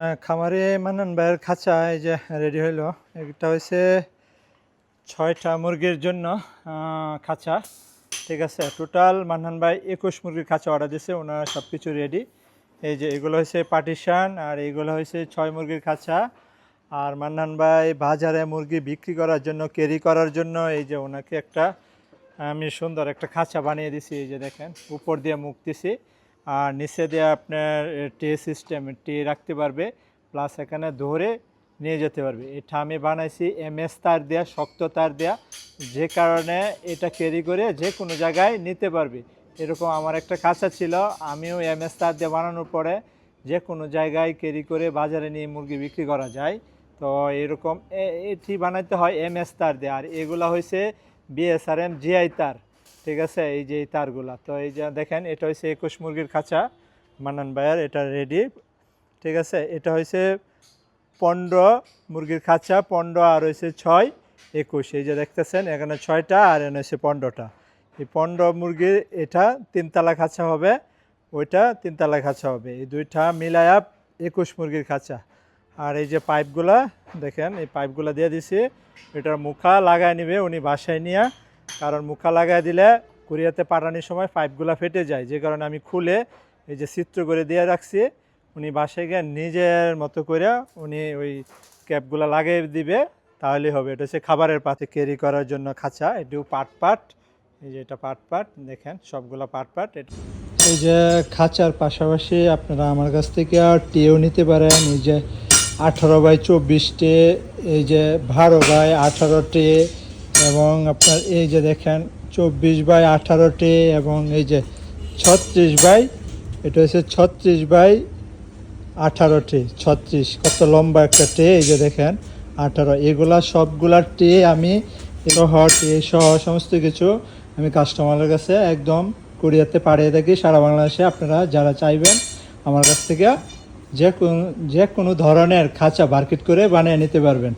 খামারে মান্নান ভাইয়ের খাঁচা এই যে রেডি হইলো। এটা হচ্ছে 6টা মুরগির জন্য খাঁচা। ঠিক আছে, টোটাল মান্নান ভাই 21 মুরগির খাঁচা অর্ডার দিয়েছে, ওনার সব কিছু রেডি। এই যে এগুলো হচ্ছে পার্টিশান, আর এইগুলো হচ্ছে 6 মুরগির খাঁচা। আর মান্নান ভাই বাজারে মুরগি বিক্রি করার জন্য, ক্যারি করার জন্য এই যে ওনাকে একটা আমি সুন্দর একটা খাঁচা বানিয়ে দিছি। এই যে দেখেন, উপর দিয়ে মুখ দিছি আর নিচে দিয়ে আপনার ট্রে সিস্টেম, ট্রে রাখতে পারবে, প্লাস এখানে ধরে নিয়ে যেতে পারবে। এটা আমি বানাইছি MS তার দেওয়া, শক্ত তার দেওয়া, যে কারণে এটা ক্যারি করে যে কোনো জায়গায় নিতে পারবে। এরকম আমার একটা খাঁচা ছিল, আমিও MS তার দিয়ে বানানোর পরে যে কোনো জায়গায় ক্যারি করে বাজারে নিয়ে মুরগি বিক্রি করা যায়। তো এরকম এটি বানাইতে হয় MS তার দিয়ে। আর এগুলো হয়েছে BSRM GI তার। ঠিক আছে, এই যে এই তারগুলা। তো এই যে দেখেন, এটা হচ্ছে 21 মুরগির খাঁচা মান্নান ভাইয়ের, এটা রেডি। ঠিক আছে, এটা হয়েছে 15 মুরগির খাঁচা, 15 আর হয়েছে 6, 21। এই যে দেখতেছেন এখানে 6টা আর এখানে হচ্ছে 15টা। এই 15 মুরগির এটা 3তলা খাঁচা হবে, ওইটা 3তলা খাঁচা হবে। এই দুইটা মিলায়া 21 মুরগির খাঁচা। আর এই যে পাইপগুলা দেখেন, এই পাইপগুলা দিয়ে দিছি, এটার মুখা লাগায় নিবে উনি বাসায় নিয়ে। কারণ মুখা লাগায় দিলে কুরিয়াতে পাঠানোর সময় পাইপগুলা ফেটে যায়, যে কারণে আমি খুলে এই যে চিত্র করে দিয়ে রাখছি। উনি বাসায় গিয়ে নিজের মতো করে উনি ওই ক্যাপগুলো লাগিয়ে দিবে, তাহলেই হবে। এটা হচ্ছে খাবারের পাতে ক্যারি করার জন্য খাঁচা। এটিও পাট এই যে এটা পাট দেখেন, সবগুলো পাট। এই যে খাঁচার পাশাপাশি আপনারা আমার কাছ থেকে টিও নিতে পারেন। এই যে 18x24 টে, এই যে 12x18 টে, এবং আপনার এই যে দেখেন 24x18 টে, এবং এই যে 36 এটা হচ্ছে 36x18 টে। 36 কত লম্বা একটা টে, এই যে দেখেন 18। এগুলা সবগুলার টে আমি টে সহ সমস্ত কিছু আমি কাস্টমারের কাছে একদম কুরিয়াতে পাঠিয়ে থাকি সারা বাংলাদেশে। আপনারা যারা চাইবেন আমার কাছ থেকে যে কোনো ধরনের খাঁচা মার্কেট করে বানিয়ে নিতে পারবেন।